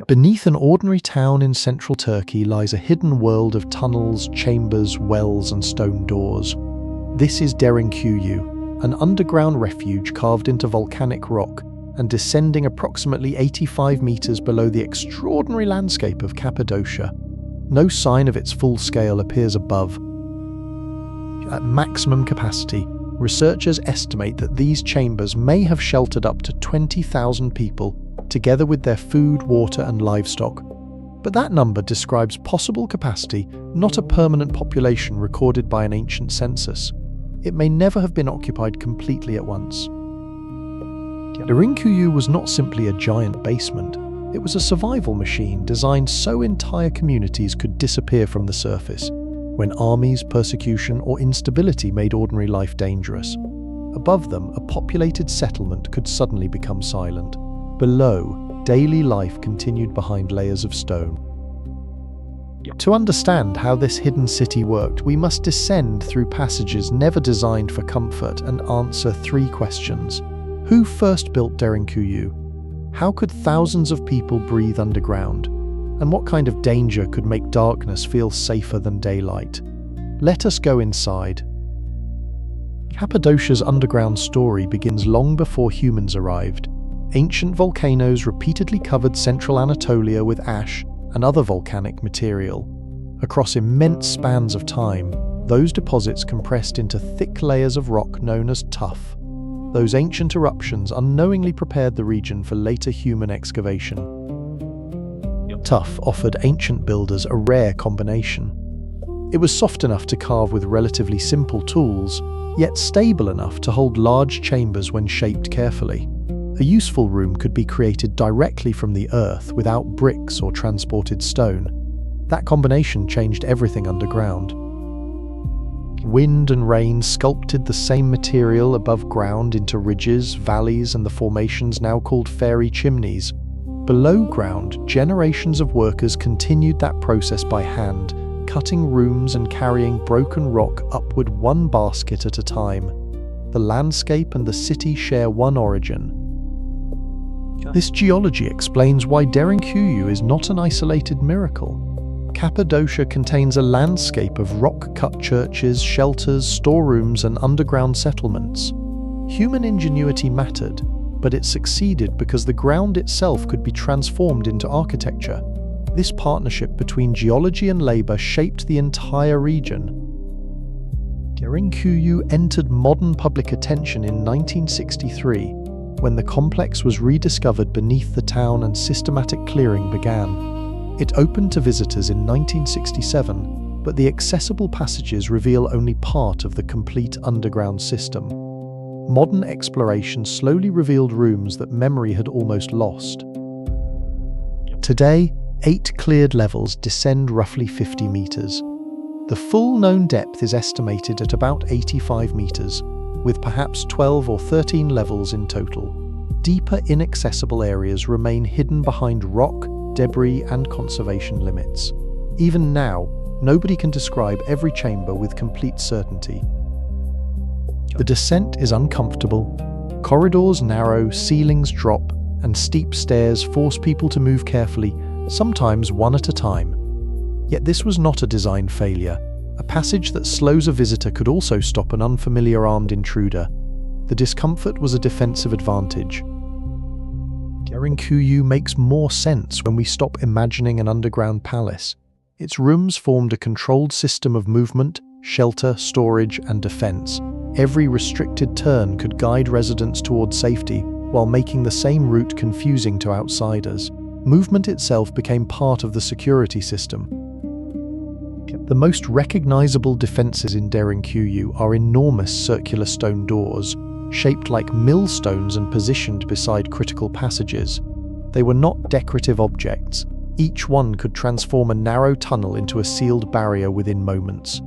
Beneath an ordinary town in central Turkey lies a hidden world of tunnels, chambers, wells, and stone doors. This is Derinkuyu, an underground refuge carved into volcanic rock and descending approximately 85 meters below the extraordinary landscape of Cappadocia. No sign of its full scale appears above. At maximum capacity, researchers estimate that these chambers may have sheltered up to 20,000 people, together with their food, water, and livestock. But that number describes possible capacity, not a permanent population recorded by an ancient census. It may never have been occupied completely at once. Derinkuyu was not simply a giant basement. It was a survival machine designed so entire communities could disappear from the surface when armies, persecution, or instability made ordinary life dangerous. Above them, a populated settlement could suddenly become silent. Below, daily life continued behind layers of stone. To understand how this hidden city worked, we must descend through passages never designed for comfort and answer three questions. Who first built Derinkuyu? How could thousands of people breathe underground? And what kind of danger could make darkness feel safer than daylight? Let us go inside. Cappadocia's underground story begins long before humans arrived. Ancient volcanoes repeatedly covered central Anatolia with ash and other volcanic material. Across immense spans of time, those deposits compressed into thick layers of rock known as tuff. Those ancient eruptions unknowingly prepared the region for later human excavation. Tuff offered ancient builders a rare combination. It was soft enough to carve with relatively simple tools, yet stable enough to hold large chambers when shaped carefully. A useful room could be created directly from the earth without bricks or transported stone. That combination changed everything underground. Wind and rain sculpted the same material above ground into ridges, valleys, and the formations now called fairy chimneys. Below ground, generations of workers continued that process by hand, cutting rooms and carrying broken rock upward one basket at a time. The landscape and the city share one origin. This geology explains why Derinkuyu is not an isolated miracle. Cappadocia contains a landscape of rock-cut churches, shelters, storerooms, and underground settlements. Human ingenuity mattered, but it succeeded because the ground itself could be transformed into architecture. This partnership between geology and labor shaped the entire region. Derinkuyu entered modern public attention in 1963, when the complex was rediscovered beneath the town and systematic clearing began. It opened to visitors in 1967, but the accessible passages reveal only part of the complete underground system. Modern exploration slowly revealed rooms that memory had almost lost. Today, 8 cleared levels descend roughly 50 meters. The full known depth is estimated at about 85 meters, with perhaps 12 or 13 levels in total. Deeper, inaccessible areas remain hidden behind rock, debris, and conservation limits. Even now, nobody can describe every chamber with complete certainty. The descent is uncomfortable. Corridors narrow, ceilings drop, and steep stairs force people to move carefully, sometimes one at a time. Yet this was not a design failure. A passage that slows a visitor could also stop an unfamiliar armed intruder. The discomfort was a defensive advantage. Derinkuyu makes more sense when we stop imagining an underground palace. Its rooms formed a controlled system of movement, shelter, storage, and defense. Every restricted turn could guide residents towards safety, while making the same route confusing to outsiders. Movement itself became part of the security system. The most recognizable defenses in Derinkuyu are enormous circular stone doors, shaped like millstones and positioned beside critical passages. They were not decorative objects. Each one could transform a narrow tunnel into a sealed barrier within moments.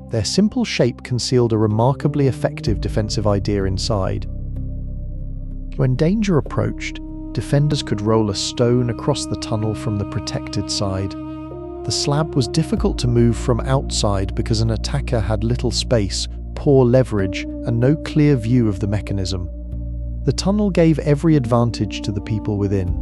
Their simple shape concealed a remarkably effective defensive idea inside. When danger approached, defenders could roll a stone across the tunnel from the protected side. The slab was difficult to move from outside because an attacker had little space, poor leverage, and no clear view of the mechanism. The tunnel gave every advantage to the people within.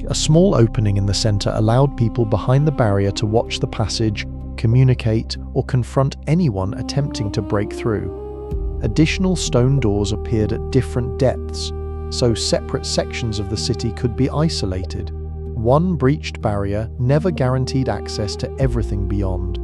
A small opening in the center allowed people behind the barrier to watch the passage, communicate, or confront anyone attempting to break through. Additional stone doors appeared at different depths, so separate sections of the city could be isolated. One breached barrier never guaranteed access to everything beyond.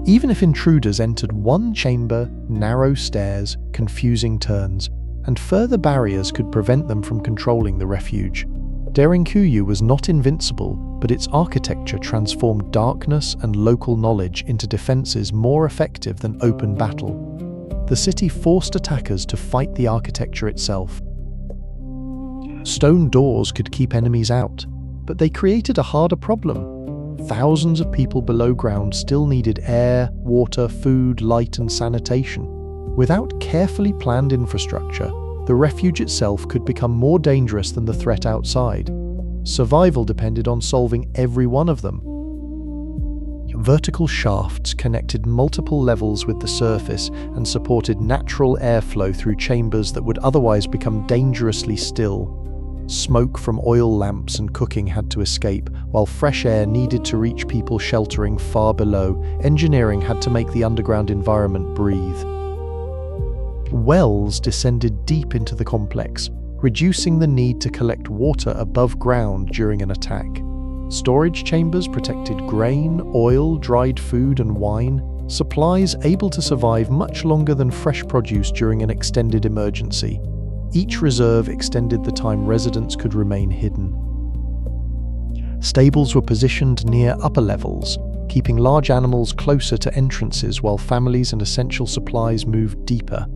Even if intruders entered one chamber, narrow stairs, confusing turns, and further barriers could prevent them from controlling the refuge. Derinkuyu was not invincible, but its architecture transformed darkness and local knowledge into defenses more effective than open battle. The city forced attackers to fight the architecture itself. Stone doors could keep enemies out, but they created a harder problem. Thousands of people below ground still needed air, water, food, light, and sanitation. Without carefully planned infrastructure, the refuge itself could become more dangerous than the threat outside. Survival depended on solving every one of them. Vertical shafts connected multiple levels with the surface and supported natural airflow through chambers that would otherwise become dangerously still. Smoke from oil lamps and cooking had to escape, while fresh air needed to reach people sheltering far below. Engineering had to make the underground environment breathe. Wells descended deep into the complex, reducing the need to collect water above ground during an attack. Storage chambers protected grain, oil, dried food, and wine, supplies able to survive much longer than fresh produce during an extended emergency. Each reserve extended the time residents could remain hidden. Stables were positioned near upper levels, keeping large animals closer to entrances while families and essential supplies moved deeper.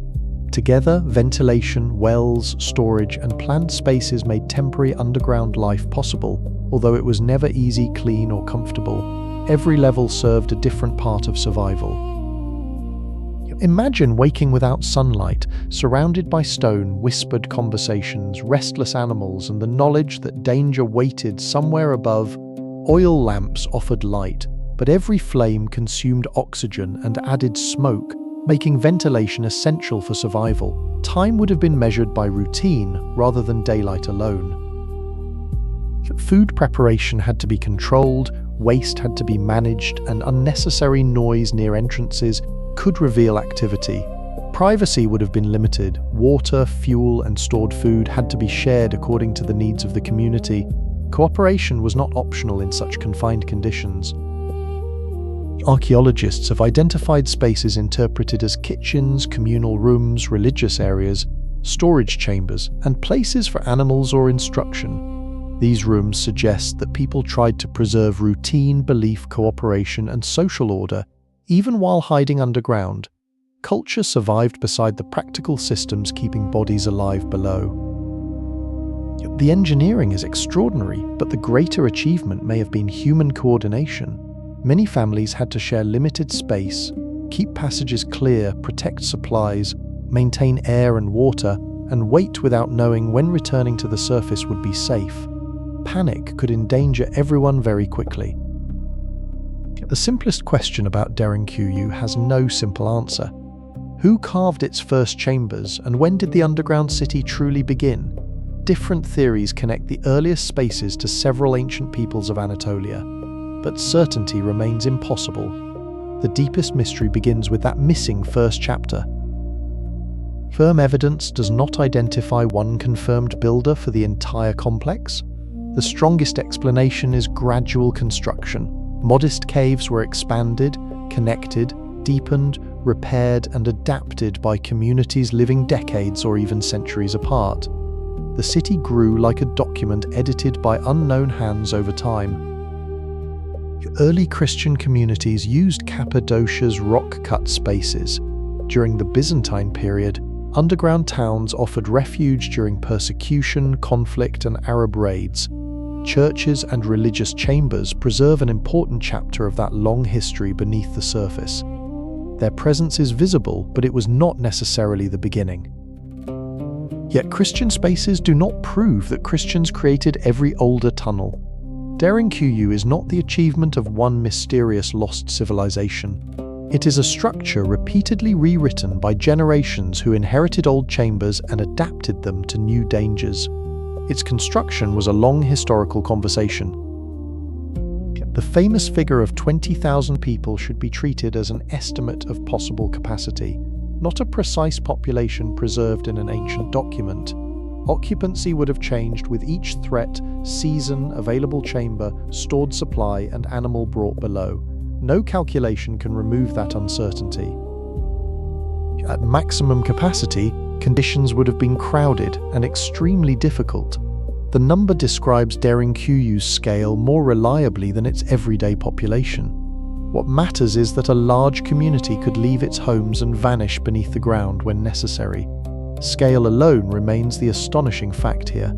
Together, ventilation, wells, storage, and planned spaces made temporary underground life possible, although it was never easy, clean, or comfortable. Every level served a different part of survival. Imagine waking without sunlight, surrounded by stone, whispered conversations, restless animals, and the knowledge that danger waited somewhere above. Oil lamps offered light, but every flame consumed oxygen and added smoke, making ventilation essential for survival. Time would have been measured by routine rather than daylight alone. Food preparation had to be controlled, waste had to be managed, and unnecessary noise near entrances could reveal activity. Privacy would have been limited. Water, fuel, and stored food had to be shared according to the needs of the community. Cooperation was not optional in such confined conditions. Archaeologists have identified spaces interpreted as kitchens, communal rooms, religious areas, storage chambers, and places for animals or instruction. These rooms suggest that people tried to preserve routine, belief, cooperation, and social order, even while hiding underground. Culture survived beside the practical systems keeping bodies alive below. The engineering is extraordinary, but the greater achievement may have been human coordination. Many families had to share limited space, keep passages clear, protect supplies, maintain air and water, and wait without knowing when returning to the surface would be safe. Panic could endanger everyone very quickly. The simplest question about Derinkuyu has no simple answer. Who carved its first chambers, and when did the underground city truly begin? Different theories connect the earliest spaces to several ancient peoples of Anatolia, but certainty remains impossible. The deepest mystery begins with that missing first chapter. Firm evidence does not identify one confirmed builder for the entire complex. The strongest explanation is gradual construction. Modest caves were expanded, connected, deepened, repaired, and adapted by communities living decades or even centuries apart. The city grew like a document edited by unknown hands over time. Early Christian communities used Cappadocia's rock-cut spaces. During the Byzantine period, underground towns offered refuge during persecution, conflict, and Arab raids. Churches and religious chambers preserve an important chapter of that long history beneath the surface. Their presence is visible, but it was not necessarily the beginning. Yet Christian spaces do not prove that Christians created every older tunnel. Derinkuyu is not the achievement of one mysterious lost civilization. It is a structure repeatedly rewritten by generations who inherited old chambers and adapted them to new dangers. Its construction was a long historical conversation. The famous figure of 20,000 people should be treated as an estimate of possible capacity, not a precise population preserved in an ancient document. Occupancy would have changed with each threat, season, available chamber, stored supply, and animal brought below. No calculation can remove that uncertainty. At maximum capacity, conditions would have been crowded and extremely difficult. The number describes Derinkuyu's scale more reliably than its everyday population. What matters is that a large community could leave its homes and vanish beneath the ground when necessary. Scale alone remains the astonishing fact here.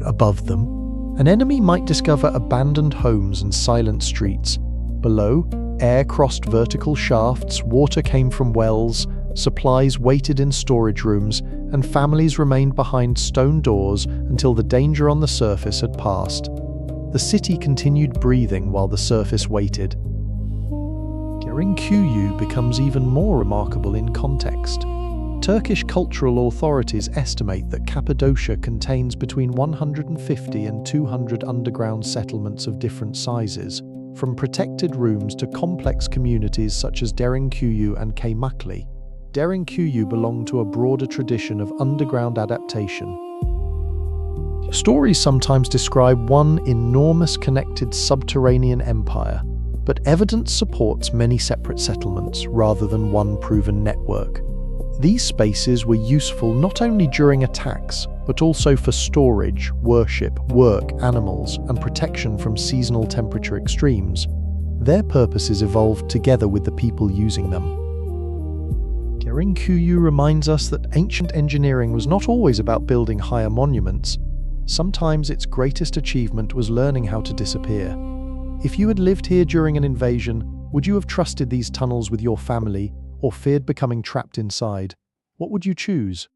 Above them, an enemy might discover abandoned homes and silent streets. Below, air crossed vertical shafts, water came from wells, supplies waited in storage rooms, and families remained behind stone doors until the danger on the surface had passed. The city continued breathing while the surface waited. Derinkuyu becomes even more remarkable in context. Turkish cultural authorities estimate that Cappadocia contains between 150 and 200 underground settlements of different sizes, from protected rooms to complex communities such as Derinkuyu and Kaymakli. Derinkuyu belonged to a broader tradition of underground adaptation. Stories sometimes describe one enormous connected subterranean empire, but evidence supports many separate settlements rather than one proven network. These spaces were useful not only during attacks, but also for storage, worship, work, animals, and protection from seasonal temperature extremes. Their purposes evolved together with the people using them. Derinkuyu reminds us that ancient engineering was not always about building higher monuments. Sometimes its greatest achievement was learning how to disappear. If you had lived here during an invasion, would you have trusted these tunnels with your family, or feared becoming trapped inside? What would you choose?